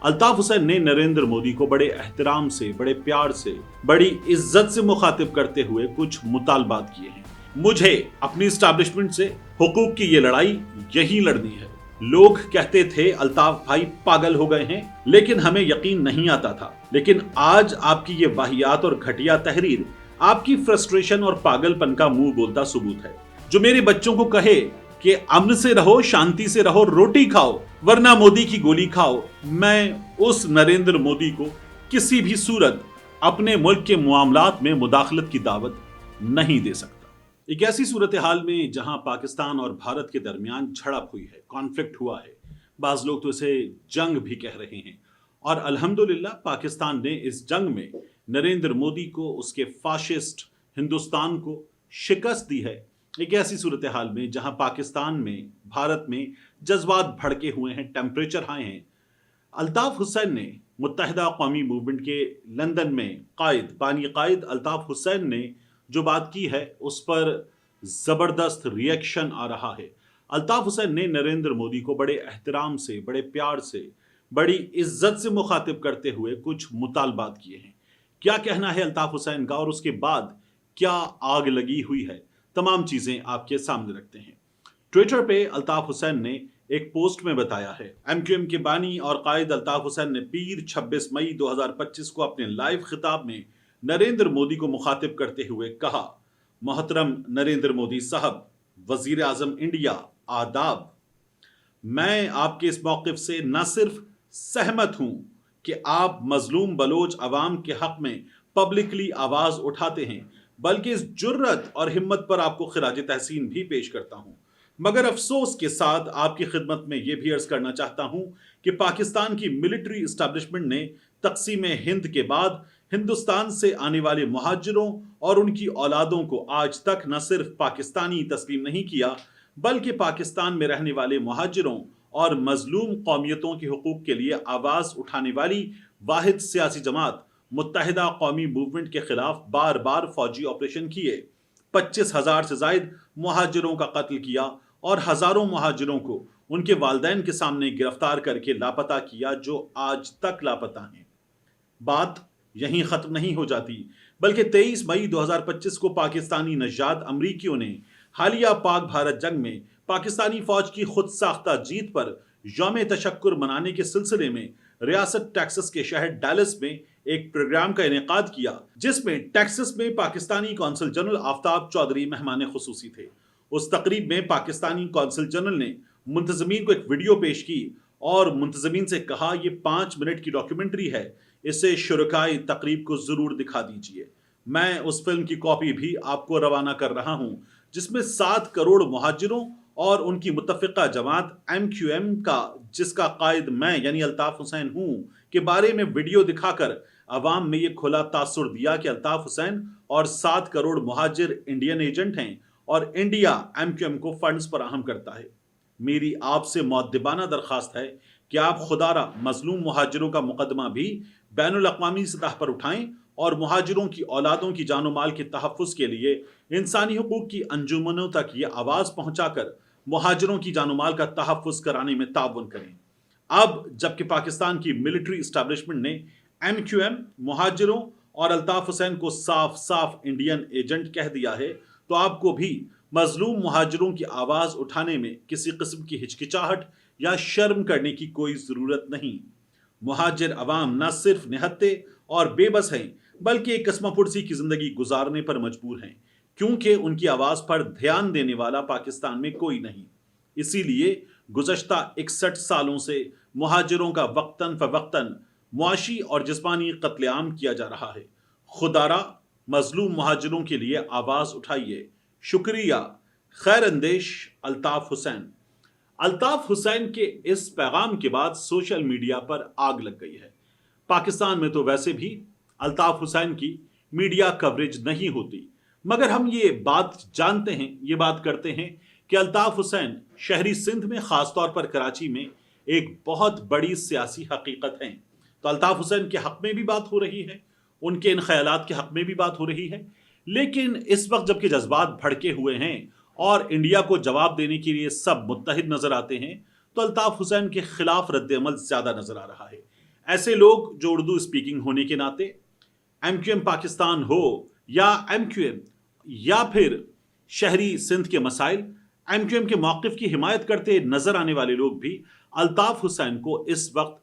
अल्ताफ हुसैन ने नरेंद्र मोदी को बड़े एहतराम से, बड़े प्यार से, बड़ी इज्जत से मुखातिब करते हुए कुछ मुतालबात किए हैं। मुझे अपनी एस्टैब्लिशमेंट से हुकूक की ये लड़ाई यही लड़नी है। लोग कहते थे अल्ताफ भाई पागल हो गए हैं, लेकिन हमें यकीन नहीं आता था। लेकिन आज आपकी ये वाहियात और घटिया तहरीर आपकी फ्रस्ट्रेशन और पागलपन का मुंह बोलता सबूत है। जो मेरे बच्चों को कहे कि अमन से रहो, शांति से रहो, रोटी खाओ वरना मोदी की गोली खाओ, मैं उस नरेंद्र मोदी को किसी भी सूरत अपने मुल्क के मामलात में मुदाखलत की दावत नहीं दे सकता। एक ऐसी सूरत हाल में जहां पाकिस्तान और भारत के दरमियान झड़प हुई है, कॉन्फ्लिक्ट हुआ है, बाज लोग तो इसे जंग भी कह रहे हैं, और अल्हम्दुलिल्लाह पाकिस्तान ने इस जंग में नरेंद्र मोदी को, उसके फाशिस्ट हिंदुस्तान को शिकस्त दी है। एक ऐसी सूरत हाल में जहां पाकिस्तान में, भारत में जज्बात भड़के हुए हैं, टेम्परेचर हाई हैं, अल्ताफ हुसैन ने मुत्तहिदा कौमी मूवमेंट के लंदन में बानी कायद अल्ताफ हुसैन ने जो बात की है उस पर जबरदस्त रिएक्शन आ रहा है। अल्ताफ हुसैन ने नरेंद्र मोदी को बड़े एहतराम से, बड़े प्यार से, बड़ी इज्जत से मुखातिब करते हुए कुछ मुतालबात किए हैं। क्या कहना है अल्ताफ हुसैन का और उसके बाद क्या आग लगी हुई है, तमाम चीजें आपके सामने रखते हैं। ट्विटर पे अल्ताफ हुसैन ने एक पोस्ट में बताया है, एमक्यूएम के बानी और कायद अल्ताफ हुसैन ने पीर 26 मई 2025 को अपने लाइव खिताब में नरेंद्र मोदी को मुखातिब करते हुए कहा, मोहतरम नरेंद्र मोदी साहब, वजीर आजम इंडिया, आदाब। मैं आपके इस मौक़िफ़ से न सिर्फ सहमत हूं कि आप मजलूम बलोच अवाम के हक में पब्लिकली आवाज उठाते हैं, बल्कि इस जुर्रत और हिम्मत पर आपको खिराज तहसीन भी पेश करता हूं। मगर अफसोस के साथ आपकी खिदमत में यह भी अर्ज करना चाहता हूं कि पाकिस्तान की मिलिट्री इस्टेब्लिशमेंट ने तकसीम हिंद के बाद हिंदुस्तान से आने वाले मुहाजिरों और उनकी औलादों को आज तक न सिर्फ पाकिस्तानी तस्लीम नहीं किया, बल्कि पाकिस्तान में रहने वाले मुहाजिरों और मजलूम कौमियतों के हुकूक के लिए आवाज उठाने वाली वाहिद सियासी जमात मुत्तहिदा कौमी मूवमेंट के खिलाफ बार बार फौजी ऑपरेशन किए, 25,000 से जायद मुहाजिरों का कत्ल किया और हजारों मुहाजिरों को उनके वालिदैन के सामने गिरफ्तार करके लापता किया, जो आज तक लापता हैं। बात यहीं खत्म नहीं हो जाती, बल्कि 23 मई 2025 को पाकिस्तानी नजाद अमरीकियों ने हालिया पाक भारत जंग में पाकिस्तानी फौज की खुद साख्ता जीत पर यौम तशक्कुर मनाने के सिलसिले में रियासत टेक्सास के शहर डैलस में एक प्रोग्राम का इनेकाद किया, जिसमें टेक्सास में पाकिस्तानी कौंसल जनरल आफ्ताब चौधरी मेहमान खुसूसी थे। उस तकरीब में पाकिस्तानी कौंसल जनरल ने मुंतजमीन को एक वीडियो पेश की और मुंतजमीन से कहा, ये 5 मिनट की डॉक्यूमेंट्री है, इसे शुरकाए तकरीब को जरूर दिखा दीजिए। मैं उस फिल्म की कॉपी भी आपको रवाना कर रहा हूं, जिसमें 7 करोड़ मुहाजिरों और उनकी मुतफ़िक़ा जमात एमक्यूएम का, जिसका कायद मैं यानी अल्ताफ हुसैन हूं, के बारे में वीडियो दिखाकर अवाम में यह खुला तासुर दिया कि अल्ताफ हुसैन और 7 करोड़ मुहाजिर इंडियन एजेंट हैं और इंडिया एमक्यूएम को फंड्स फराहम करता है। मेरी आपसे मुअद्दिबाना दरख्वास्त है कि आप खुदारा मजलूम मुहाजिरों का मुकदमा भी बैनुल अक़वामी सतह पर उठाएं और मुहाजिरों की औलादों की जानो माल के तहफ़्फ़ुज़ के लिए इंसानी हुकूक की अंजुमनों तक ये आवाज़ पहुँचाकर मुहाजिरों की जानो माल का तहफ़्फ़ुज़ कराने में ताउन करें। अब जबकि पाकिस्तान की मिलिट्री इस्टेब्लिशमेंट ने एमक्यूएम, मुहाजिरों और अल्ताफ हुसैन को साफ साफ इंडियन एजेंट कह दिया है, तो आपको भी मजलूम मुहाजिरों की आवाज़ उठाने में किसी किस्म की हिचकिचाहट या शर्म करने की कोई ज़रूरत नहीं। मुहाजिर अवाम न सिर्फ निहत्ते और बेबस हैं, बल्कि एक कस्मापुरसी की ज़िंदगी गुजारने पर मजबूर हैं, क्योंकि उनकी आवाज़ पर ध्यान देने वाला पाकिस्तान में कोई नहीं। इसीलिए गुज़श्ता 61 सालों से मुहाजिरों का वक्तन फ़वक्तन मुआशी और जिस्मानी कत्लेआम किया जा रहा है। खुदारा मजलूम मुहाजिरों के लिए आवाज़ उठाइए। शुक्रिया। खैर अंदेश अल्ताफ हुसैन। अल्ताफ हुसैन के इस पैगाम के बाद सोशल मीडिया पर आग लग गई है। पाकिस्तान में तो वैसे भी अल्ताफ हुसैन की मीडिया कवरेज नहीं होती, मगर हम ये बात जानते हैं, ये बात करते हैं कि अल्ताफ हुसैन शहरी सिंध में, ख़ासतौर पर कराची में, एक बहुत बड़ी सियासी हकीकत है। तो अल्ताफ हुसैन के हक़ में भी बात हो रही है, उनके इन ख्यालात के हक़ में भी बात हो रही है। लेकिन इस वक्त जबकि जज्बात भड़के हुए हैं और इंडिया को जवाब देने के लिए सब मुत्तहिद नजर आते हैं, तो अल्ताफ हुसैन के खिलाफ रद्द अमल ज्यादा नजर आ रहा है। ऐसे लोग जो उर्दू स्पीकिंग होने के नाते एमक्यूएम पाकिस्तान हो या एमक्यूएम या फिर शहरी सिंध के मसाइल, एमक्यूएम के मौक़िफ़ की हिमायत करते नजर आने वाले लोग भी अल्ताफ हुसैन को इस वक्त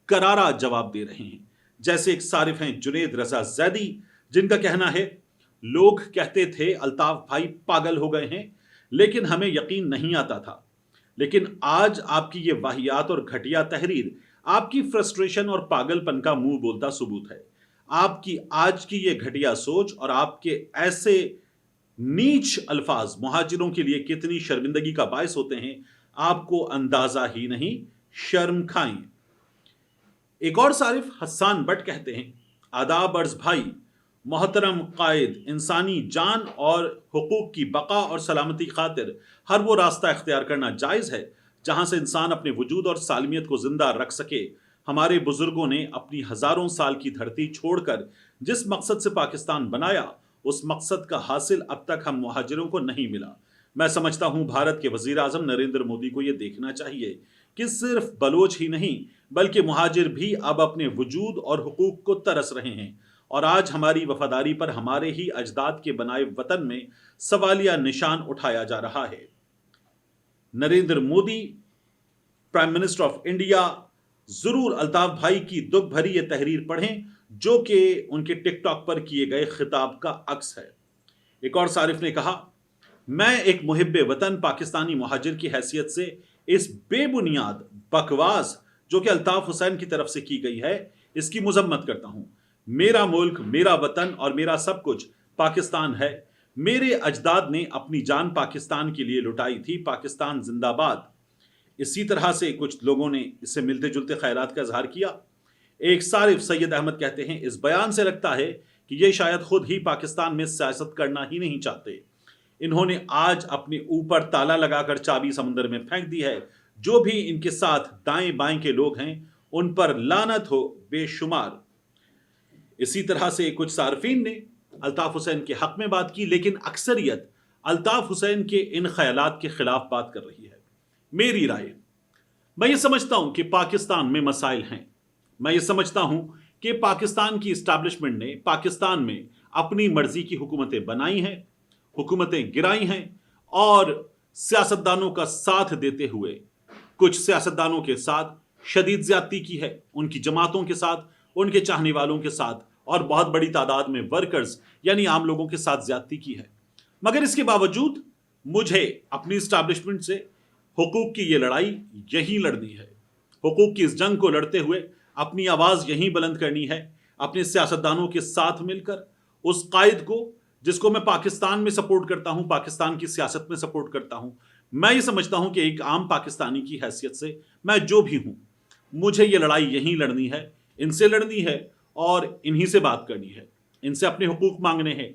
करारा जवाब दे रहे हैं। जैसे एक सारिफ हैं जुनेद रजा जैदी, जिनका कहना है लोग कहते थे अल्ताफ भाई पागल हो गए हैं, लेकिन हमें यकीन नहीं आता था। लेकिन आज आपकी ये वाहियात और घटिया तहरीर आपकी फ्रस्ट्रेशन और पागलपन का मुंह बोलता सबूत है। आपकी आज की ये घटिया सोच और आपके ऐसे नीच अल्फाज मुहाजिरों के लिए कितनी शर्मिंदगी का बायस होते हैं, आपको अंदाजा ही नहीं। शर्म खाएं। एक और सारिफ हस्सान बट कहते हैं, आदाब अर्ज भाई, मोहतरम कायद, इंसानी जान और हुकूक की बका और सलामती खातिर हर वो रास्ता इख्तियार करना जायज़ है जहां से इंसान अपने वजूद और सालमियत को जिंदा रख सके। हमारे बुजुर्गों ने अपनी हजारों साल की धरती छोड़कर जिस मकसद से पाकिस्तान बनाया, उस मकसद का हासिल अब तक हम मुहाजिरों को नहीं मिला। मैं समझता हूं भारत के वजीर आजम नरेंद्र मोदी को यह देखना चाहिए कि सिर्फ बलोच ही नहीं बल्कि मुहाजिर भी अब अपने वजूद और हुकूक को तरस रहे हैं, और आज हमारी वफादारी पर हमारे ही अजदाद के बनाए वतन में सवालिया निशान उठाया जा रहा है। Narendra Modi, prime minister of India, जरूर अल्ताफ भाई की दुख भरी ये तहरीर पढ़ें जो कि उनके टिकटॉक पर किए गए खिताब का अक्स है। एक और सारिफ ने कहा, मैं एक मुहिब्बे वतन पाकिस्तानी मुहाजिर की हैसियत से इस बेबुनियाद बकवास जो कि अल्ताफ हुसैन की तरफ से की गई है, इसकी मुजम्मत करता हूं। मेरा मुल्क, मेरा वतन और मेरा सब कुछ पाकिस्तान है। मेरे अजदाद ने अपनी जान पाकिस्तान के लिए लुटाई थी। पाकिस्तान जिंदाबाद। इसी तरह से कुछ लोगों ने इससे मिलते जुलते ख्यालात का इजहार किया। एक सारिफ सैयद अहमद कहते हैं, इस बयान से लगता है कि ये शायद खुद ही पाकिस्तान में सियासत करना ही नहीं चाहते। इन्होंने आज अपने ऊपर ताला लगाकर चाबी समुद्र में फेंक दी है। जो भी इनके साथ दाएं बाएं के लोग हैं उन पर लानत हो बेशुमार। इसी तरह से कुछ सार्फिन ने अल्ताफ हुसैन के हक में बात की, लेकिन अक्सरियत अल्ताफ हुसैन के इन ख्यालात के खिलाफ बात कर रही है। मेरी राय, मैं ये समझता हूं कि पाकिस्तान में मसाइल हैं। मैं ये समझता हूं कि पाकिस्तान की इस्टेब्लिशमेंट ने पाकिस्तान में अपनी मर्जी की हुकूमतें बनाई हैं, हुकूमतें गिराई हैं, और सियासतदानों का साथ देते हुए कुछ सियासतदानों के साथ शदीद ज्यादती की है, उनकी जमातों के साथ, उनके चाहने वालों के साथ, और बहुत बड़ी तादाद में वर्कर्स यानी आम लोगों के साथ ज्यादती की है। मगर इसके बावजूद मुझे अपनी इस्टेब्लिशमेंट से हुकूक की ये लड़ाई यहीं लड़नी है। हुकूक की इस जंग को लड़ते हुए अपनी आवाज यहीं बुलंद करनी है, अपने सियासतदानों के साथ मिलकर। उस कायद को जिसको मैं पाकिस्तान में सपोर्ट करता हूं, पाकिस्तान की सियासत में सपोर्ट करता हूं, मैं ये समझता हूं कि एक आम पाकिस्तानी की हैसियत से मैं जो भी हूं, मुझे ये लड़ाई यहीं लड़नी है, इनसे लड़नी है और इन्हीं से बात करनी है, इनसे अपने हुकूक मांगने हैं।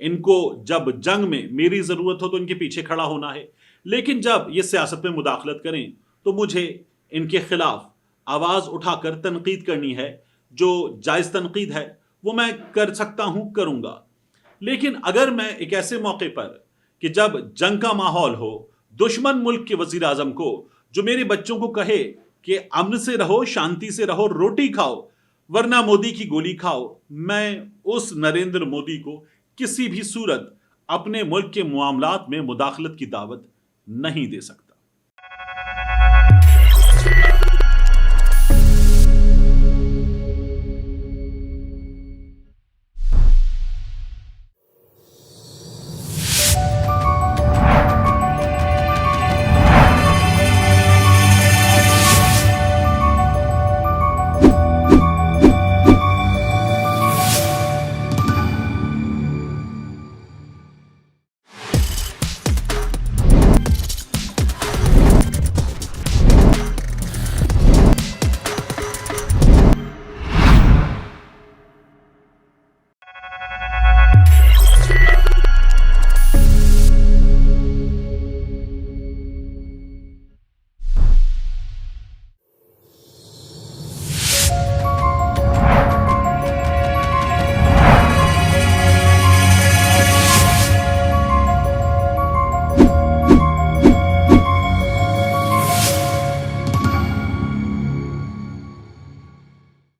इनको जब जंग में मेरी ज़रूरत हो तो इनके पीछे खड़ा होना है, लेकिन जब ये सियासत में मुदाखलत करें तो मुझे इनके खिलाफ आवाज़ उठाकर तनकीद करनी है। जो जायज़ तनकीद है वो मैं कर सकता हूं, करूंगा। लेकिन अगर मैं एक ऐसे मौके पर कि जब जंग का माहौल हो, दुश्मन मुल्क के वजीर आजम को जो मेरे बच्चों को कहे कि अमन से रहो, शांति से रहो, रोटी खाओ वरना मोदी की गोली खाओ, मैं उस नरेंद्र मोदी को किसी भी सूरत अपने मुल्क के मामलात में मुदाखलत की दावत नहीं दे सकता।